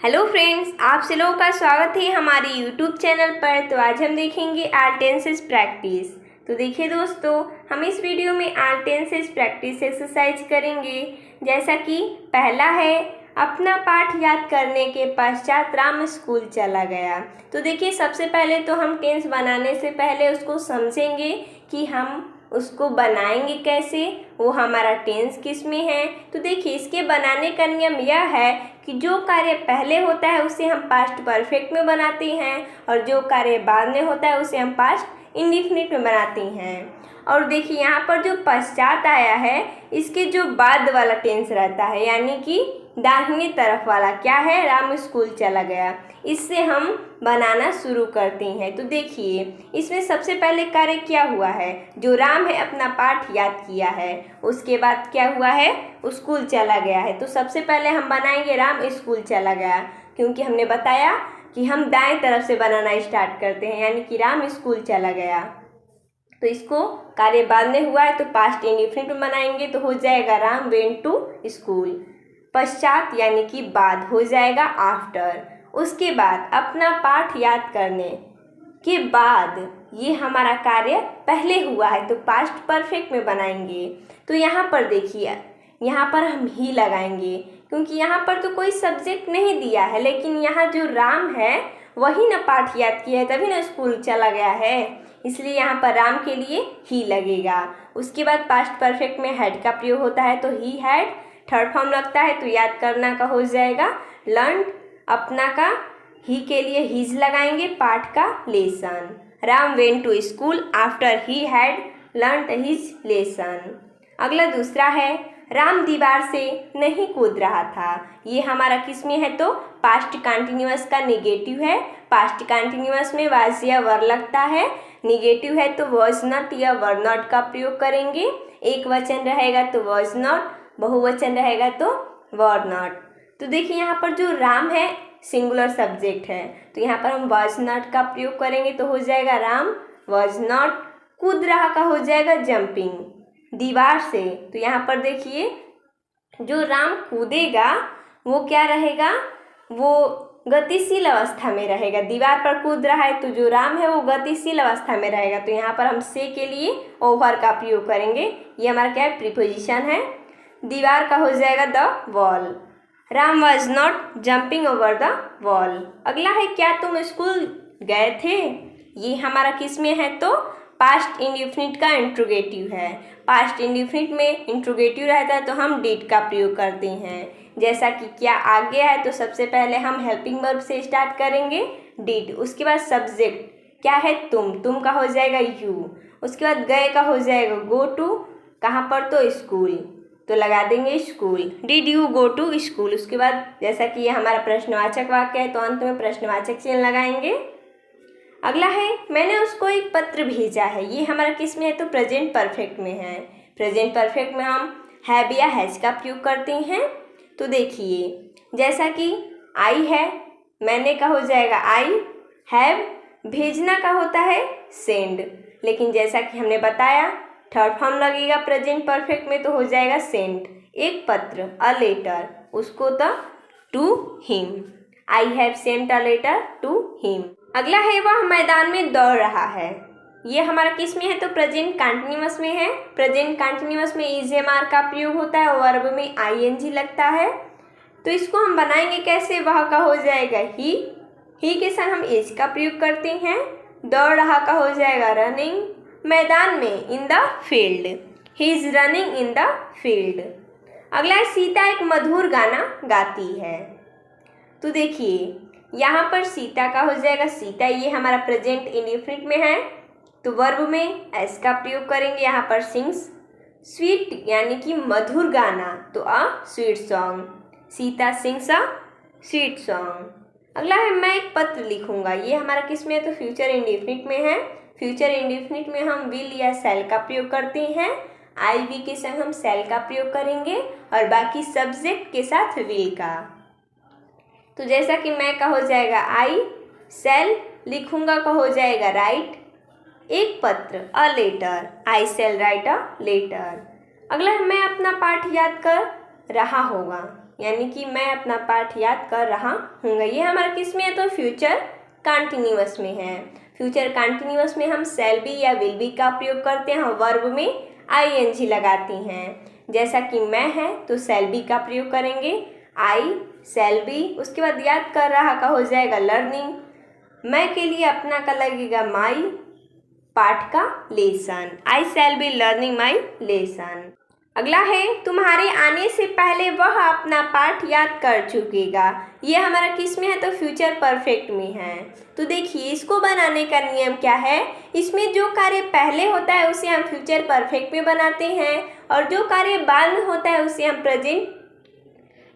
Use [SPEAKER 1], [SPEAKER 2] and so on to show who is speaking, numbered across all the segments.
[SPEAKER 1] Hello friends, आप सभी लोगों का स्वागत है हमारे यूट्यूब चैनल पर। तो आज हम देखेंगे आर टेंसेस प्रैक्टिस। तो देखिए दोस्तों, हम इस वीडियो में आर टेंसेस प्रैक्टिस एक्सरसाइज करेंगे। जैसा कि पहला है, अपना पाठ याद करने के पश्चात राम स्कूल चला गया। तो देखिए, सबसे पहले तो हम टेंस बनाने से पहले उसको समझेंगे कि हम उसको बनाएंगे कैसे, वो हमारा टेंस किस में है। तो देखिए, इसके बनाने का नियम यह है कि जो कार्य पहले होता है उसे हम पास्ट परफेक्ट में बनाते हैं और जो कार्य बाद में होता है उसे हम पास्ट इंडेफिनिट में बनाते हैं। और देखिए, यहाँ पर जो पश्चात आया है, इसके जो बाद वाला टेंस रहता है, यानी कि दाहिनी तरफ वाला क्या है, राम स्कूल चला गया। इससे हम बनाना शुरू करते हैं। तो देखिए, इसमें सबसे पहले कार्य क्या हुआ है, जो राम है अपना पाठ याद किया है, उसके बाद क्या हुआ है, स्कूल चला गया है। तो सबसे पहले हम बनाएंगे राम स्कूल चला गया, क्योंकि हमने बताया कि हम दाएं तरफ से बनाना स्टार्ट करते हैं, यानी कि राम स्कूल चला गया। तो इसको कार्य बाद में हुआ है तो पास्ट इंडेफिनिट में बनाएंगे, तो हो जाएगा राम वेंट टू स्कूल। पश्चात यानी कि बाद हो जाएगा आफ्टर। उसके बाद अपना पाठ याद करने के बाद, ये हमारा कार्य पहले हुआ है तो पास्ट परफेक्ट में बनाएंगे। तो यहाँ पर देखिए, यहाँ पर हम ही लगाएंगे, क्योंकि यहाँ पर तो कोई सब्जेक्ट नहीं दिया है, लेकिन यहाँ जो राम है वही ना पाठ याद किया है, तभी ना स्कूल चला गया है, इसलिए यहाँ पर राम के लिए ही लगेगा। उसके बाद पास्ट परफेक्ट में हैड का प्रयोग होता है, तो ही हैड थर्ड फॉर्म लगता है, तो याद करना का हो जाएगा लर्न। अपना का ही के लिए हीज लगाएंगे, पाठ का lesson. Ram went to school after he had learn his lesson. अगला दूसरा है, राम दीवार से नहीं कूद रहा था। ये हमारा किस में है, तो पास्ट कंटिन्यूअस का निगेटिव है। पास्ट कंटिन्यूअस में वाज या वर लगता है, निगेटिव है तो वॉज नॉट या वर नॉट का प्रयोग करेंगे। एक वचन रहेगा तो वॉज नॉट, बहुवचन रहेगा तो वर नॉट। तो देखिए, यहाँ पर जो राम है सिंगुलर सब्जेक्ट है, तो यहाँ पर हम वॉज नॉट का प्रयोग करेंगे, तो हो जाएगा राम वॉज नॉट। कूद रहा का हो जाएगा जंपिंग दीवार से। तो यहाँ पर देखिए, जो राम कूदेगा वो क्या रहेगा, वो गतिशील अवस्था में रहेगा। दीवार पर कूद रहा है तो जो राम है वो गतिशील अवस्था में रहेगा। तो यहाँ पर हम से के लिए ओवर का प्रयोग करेंगे, ये हमारा क्या है, प्रीपोजिशन है। दीवार का हो जाएगा the wall. Ram was not jumping over the wall. अगला है, क्या तुम स्कूल गए थे। ये हमारा किस में है, तो पास्ट इंडेफिनिट का इंट्रोगेटिव है। पास्ट इंडेफिनिट में इंट्रोगेटिव रहता है तो हम डिड का प्रयोग करते हैं। जैसा कि क्या आ गया है, तो सबसे पहले हम हेल्पिंग वर्ब से स्टार्ट करेंगे, डिड। उसके बाद सब्जेक्ट क्या है, तुम का हो जाएगा यू। उसके बाद गए का हो जाएगा गो टू, कहाँ पर, तो स्कूल, तो लगा देंगे school. Did you go to school. उसके बाद जैसा कि ये हमारा प्रश्नवाचक वाक्य है तो अंत में प्रश्नवाचक चिन्ह लगाएंगे। अगला है, मैंने उसको एक पत्र भेजा है। ये हमारा किस में है, तो प्रेजेंट परफेक्ट में है। प्रेजेंट परफेक्ट में हम हैव या हैज का प्रयोग करते हैं। तो देखिए, जैसा कि आई है, मैंने का हो जाएगा आई, हैव, भेजना का होता है सेंड। लेकिन जैसा कि हमने बताया, थर्ड फॉर्म लगेगा प्रेजेंट परफेक्ट में, तो हो जाएगा सेंड। एक पत्र, अ लेटर, उसको तो to him. I have sent a letter to him. अगला है, वह मैदान में दौड़ रहा है। ये हमारा किस में है, तो प्रेजेंट कंटिन्यूअस में है। प्रेजेंट कंटिन्यूअस में इजेमार का प्रयोग होता है और वर्ब में आईएनजी लगता है। तो इसको हम बनाएंगे कैसे, वह का हो जाएगा ही के साथ हम इज का प्रयोग करते हैं। दौड़ रहा का हो जाएगा रनिंग। मैदान में in the field, he is running in the field. अगला है, सीता एक मधुर गाना गाती है। तो देखिए, यहाँ पर सीता का हो जाएगा सीता, ये हमारा प्रेजेंट इंडेफिनिट में है, तो वर्ब में एस का प्रयोग करेंगे। यहाँ पर सिंग्स, स्वीट यानी कि मधुर गाना, तो a sweet song. Sita sings a sweet song. अगला है, मैं एक पत्र लिखूंगा। ये हमारा किस में है, तो फ्यूचर इंडेफिनिट में है। फ्यूचर इंडेफिनिट में हम विल या सेल का प्रयोग करते हैं। आई वी के संग हम सेल का प्रयोग करेंगे और बाकी सब्जेक्ट के साथ विल का। तो जैसा कि मैं का हो जाएगा आई, सेल लिखूंगा का हो जाएगा राइट। एक पत्र, a letter, I shall write a letter. अगला, मैं अपना पाठ याद कर रहा होगा। यानी कि मैं अपना पाठ याद कर रहा हूँगा। ये हमारा किस में है? तो फ्यूचर कंटिन्यूअस में है। फ्यूचर कंटिन्यूअस में हम शैल बी या विल बी का प्रयोग करते हैं और वर्ब में ing लगाती हैं। जैसा कि मैं है तो शैल बी का प्रयोग करेंगे, आई शैल बी। उसके बाद याद कर रहा का हो जाएगा लर्निंग, मैं के लिए अपना का लगेगा माई, पाठ का lesson, I shall be learning my lesson. अगला है तुम्हारे आने से पहले वह अपना पाठ याद कर चुकेगा। ये हमारा किस में है? तो फ्यूचर परफेक्ट में है। तो देखिए इसको बनाने का नियम क्या है, इसमें जो कार्य पहले होता है उसे हम फ्यूचर परफेक्ट में बनाते हैं और जो कार्य बाद में होता है उसे हम प्रेजेंट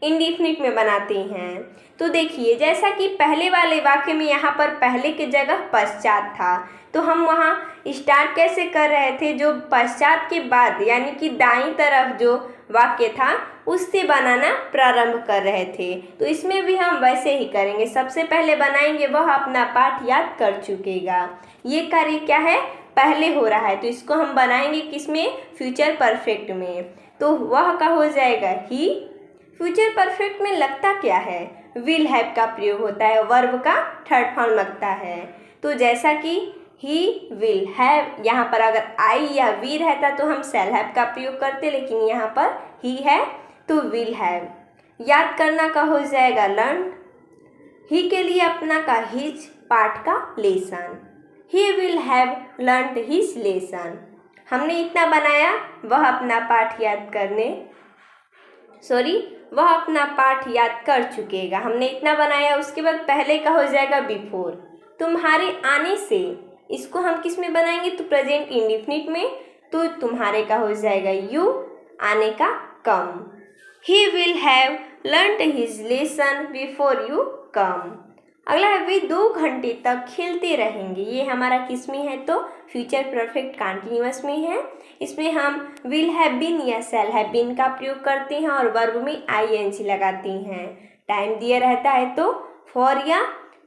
[SPEAKER 1] इंडेफिनिट में बनाते हैं। तो देखिए जैसा कि पहले वाले वाक्य में यहाँ पर पहले की जगह पश्चात था, तो हम वहाँ स्टार्ट कैसे कर रहे थे? जो पश्चात के बाद यानी कि दाईं तरफ जो वाक्य था उससे बनाना प्रारंभ कर रहे थे। तो इसमें भी हम वैसे ही करेंगे। सबसे पहले बनाएंगे वह अपना पाठ याद कर चुकेगा। ये कार्य क्या है? पहले हो रहा है, तो इसको हम बनाएंगे किसमें? फ्यूचर परफेक्ट में। तो वह का हो जाएगा ही। फ्यूचर परफेक्ट में लगता क्या है? विल हैव का प्रयोग होता है, वर्ब का थर्ड फॉर्म लगता है। तो जैसा कि ही विल हैव, यहाँ पर अगर आई या वी रहता तो हम शैल हैव का प्रयोग करते, लेकिन यहाँ पर ही है तो विल हैव। याद करना का हो जाएगा लर्न, ही के लिए अपना का हिज, पाठ का lesson, he will have learn his lesson. हमने इतना बनाया, वह अपना पाठ याद वह अपना पाठ याद कर चुकेगा। हमने इतना बनाया। उसके बाद पहले का हो जाएगा बिफोर, तुम्हारे आने से। इसको हम किस में बनाएंगे? तो प्रेजेंट इंडेफिनिट में। तो तुम्हारे का हो जाएगा यू, आने का कम। He will have learned his lesson before you come. अगला है वे 2 घंटे तक खेलते रहेंगे। ये हमारा किस में है? तो फ्यूचर परफेक्ट कंटिन्यूअस में है। इसमें हम विल हैव बीन या शैल हैव बीन का प्रयोग करते हैं और वर्ब में ing लगाती हैं। टाइम दिया रहता है तो फॉर या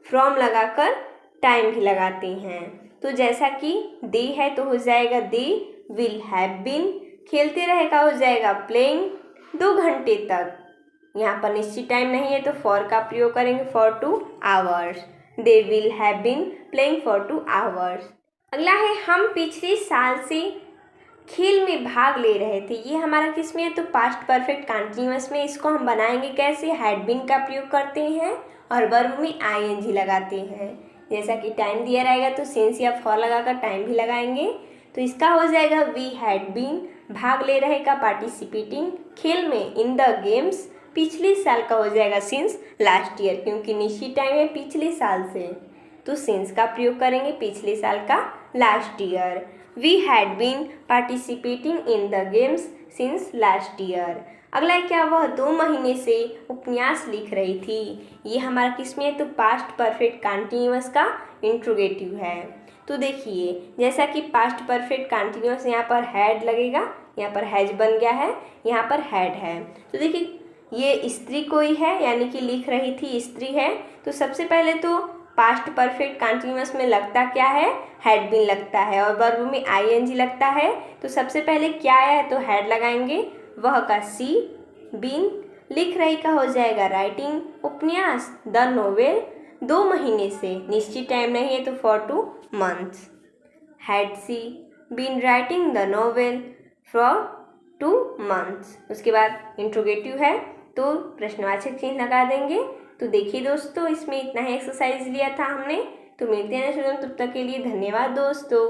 [SPEAKER 1] फ्रॉम लगाकर टाइम भी लगाते हैं। तो जैसा कि दे है तो हो जाएगा दे विल हैव बीन, खेलते रहे का हो जाएगा प्लेइंग 2 घंटे तक। यहाँ पर निश्चित टाइम नहीं है तो फॉर का प्रयोग करेंगे, for 2 hours. They will have been playing for 2 hours. अगला है हम पिछले साल से खेल में भाग ले रहे थे। ये हमारा किस में है? तो पास्ट परफेक्ट कंटिन्यूअस में। इसको हम बनाएंगे कैसे? हैड बीन का प्रयोग करते हैं और वर्ब में ing लगाते हैं। जैसा कि टाइम दिया रहेगा तो सिंस या फॉर लगाकर टाइम भी लगाएंगे। तो इसका हो जाएगा वी हैड बीन, भाग ले रहे का पार्टिसिपेटिंग, खेल में, इन द गेम्स, पिछले साल का हो जाएगा सिंस लास्ट ईयर, क्योंकि निश्चित टाइम है पिछले साल से तो सिंस का प्रयोग करेंगे, पिछले साल का last year. We had been participating in the games since last year. अगला क्या? वह 2 महीने से उपन्यास लिख रही थी। ये हमारा किस में है? तो पास्ट परफेक्ट कंटिन्यूअस का इंट्रोगेटिव है। तो देखिए जैसा कि पास्ट परफेक्ट कंटिन्यूअस यहाँ पर हैड लगेगा, यहाँ पर हैज बन गया है, यहाँ पर हैड है। तो देखिए ये स्त्री कोई है यानी कि लिख रही थी, स्त्री है। तो सबसे पहले तो पास्ट परफेक्ट कंटिन्यूअस में लगता क्या है? हैड बीन लगता है और वर्ब में ing लगता है। तो सबसे पहले क्या आया है? तो हैड लगाएंगे, वह का सी, बीन, लिख रही का हो जाएगा राइटिंग, उपन्यास द नोवेल 2 महीने से, निश्चित टाइम नहीं है तो for 2 months. Had she been writing the novel for 2 months. उसके बाद इंट्रोगेटिव है तो प्रश्नवाचक चिन्ह लगा देंगे। तो देखिए दोस्तों इसमें इतना ही एक्सरसाइज लिया था हमने। तो मिलते हैं नेक्स्ट वीडियो में, तब तक के लिए धन्यवाद दोस्तों।